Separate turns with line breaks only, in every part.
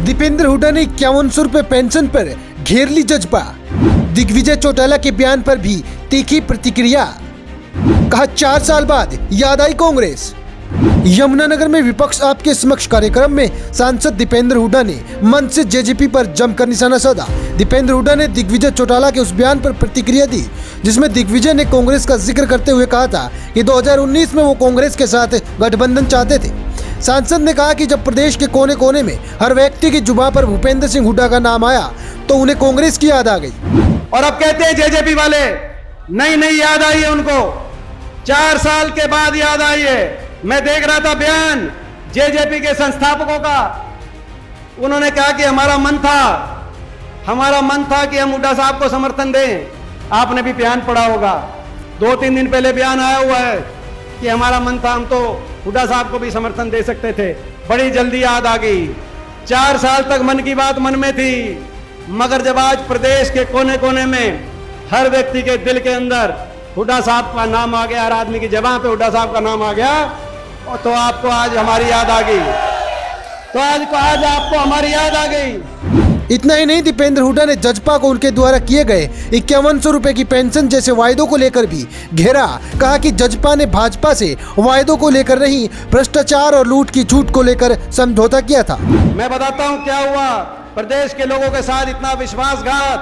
दीपेंद्र हुड्डा ने 5100 रुपए पेंशन पर घेर ली जजपा। दिग्विजय चौटाला के बयान पर भी तीखी प्रतिक्रिया। कहा 4 साल बाद याद आई कांग्रेस। यमुनानगर में विपक्ष आपके समक्ष कार्यक्रम में सांसद दीपेंद्र हुड्डा ने मंच से जेजेपी पर जमकर निशाना साधा। दीपेंद्र हुड्डा ने दिग्विजय चौटाला के उस बयान पर प्रतिक्रिया दी जिसमें दिग्विजय ने कांग्रेस का जिक्र करते हुए कहा था कि 2019 में वो कांग्रेस के साथ गठबंधन चाहते थे। सांसद ने कहा कि जब प्रदेश के कोने कोने में हर व्यक्ति की जुबान पर भूपेंद्र सिंह हुड्डा का नाम आया तो उन्हें कांग्रेस की याद आ गई।
और अब कहते हैं जेजेपी वाले नई याद आई है उनको, 4 साल के बाद याद आई है। मैं देख रहा था बयान जेजेपी के संस्थापकों का, उन्होंने कहा कि हमारा मन था कि हम हुड्डा साहब को समर्थन दें। आपने भी बयान पढ़ा होगा, 2-3 दिन पहले बयान आया हुआ है कि हमारा मन था, हम तो हुड्डा साहब को भी समर्थन दे सकते थे। बड़ी जल्दी याद आ गई। 4 साल तक मन की बात मन में थी, मगर जब आज प्रदेश के कोने कोने में हर व्यक्ति के दिल के अंदर हुड्डा साहब का नाम आ गया, हर आदमी की जबान पे हुड्डा साहब का नाम आ गया, तो आपको आज हमारी याद आ गई। तो आज आपको हमारी याद आ गई।
इतना ही नहीं, दीपेंद्र हुड्डा ने जजपा को उनके द्वारा किए गए 5100 रुपए की पेंशन जैसे वायदों को लेकर भी घेरा। कहा कि जजपा ने भाजपा से वायदों को लेकर नहीं, भ्रष्टाचार और लूट की छूट को लेकर समझौता किया था।
मैं बताता हूं क्या हुआ प्रदेश के लोगों के साथ। इतना विश्वासघात,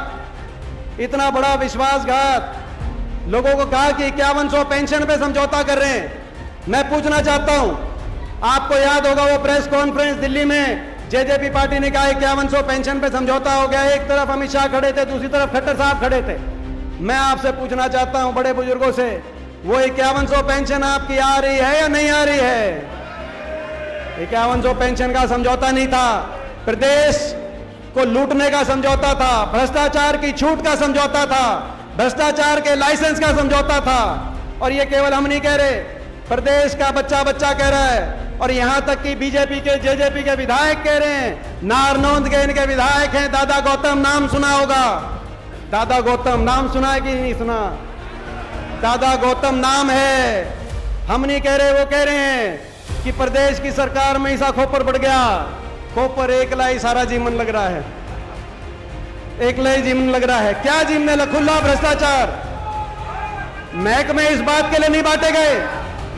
इतना बड़ा विश्वासघात। लोगों को कहा कि 5100 पेंशन पे समझौता कर रहे हैं। मैं पूछना चाहता हूं, आपको याद होगा वो प्रेस कॉन्फ्रेंस दिल्ली में जेजेपी पार्टी ने कहा 5100 पेंशन पे समझौता हो गया। एक तरफ अमित शाह खड़े थे, दूसरी तरफ खट्टर साहब खड़े थे। मैं आपसे पूछना चाहता हूं बड़े बुजुर्गों से, वो 5100 पेंशन आपकी आ रही है या नहीं आ रही है? 5100 पेंशन का समझौता नहीं था, प्रदेश को लूटने का समझौता था, भ्रष्टाचार की छूट का समझौता था, भ्रष्टाचार के लाइसेंस का समझौता था। और ये केवल हम नहीं कह रहे, प्रदेश का बच्चा कह रहा है। और यहां तक कि बीजेपी के जेजेपी के विधायक कह रहे हैं। नारनौंद के इनके विधायक हैं, दादा गौतम, नाम सुना होगा। दादा गौतम नाम सुना है कि नहीं सुना? दादा गौतम नाम है। हम नहीं कह रहे, वो कह रहे हैं कि प्रदेश की सरकार में ऐसा खोपर बढ़ गया, खोपर एक लाई सारा जीवन लग रहा है, एक लाई जीवन लग रहा है। क्या जीवन है? खुला भ्रष्टाचार। महकमे इस बात के लिए नहीं बांटे गए,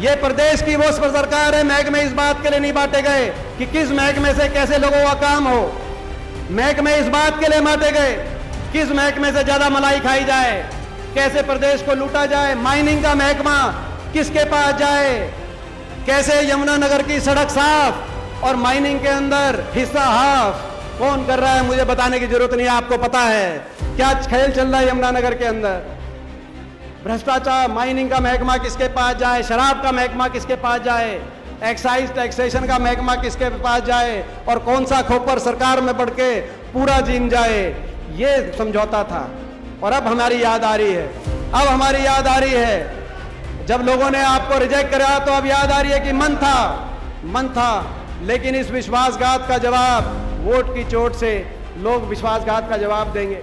ये प्रदेश की वो सरकार है, महकमे इस बात के लिए नहीं बांटे गए कि किस महकमे से कैसे लोगों का काम हो। महकमे इस बात के लिए बांटे गए किस महकमे से ज्यादा मलाई खाई जाए, कैसे प्रदेश को लूटा जाए। माइनिंग का महकमा किसके पास जाए, कैसे यमुनानगर की सड़क साफ और माइनिंग के अंदर हिस्सा हाफ कौन कर रहा है, मुझे बताने की जरूरत नहीं है, आपको पता है क्या खेल चल रहा है यमुनानगर के अंदर। भ्रष्टाचार, माइनिंग का महकमा किसके पास जाए, शराब का महकमा किसके पास जाए, एक्साइज टैक्सेशन का महकमा किसके पास जाए, और कौन सा खोपर सरकार में बढ़ के पूरा जीन जाए, ये समझौता था। और अब हमारी याद आ रही है, अब हमारी याद आ रही है। जब लोगों ने आपको रिजेक्ट करा तो अब याद आ रही है कि मन था। लेकिन इस विश्वासघात का जवाब, वोट की चोट से लोग विश्वासघात का जवाब देंगे।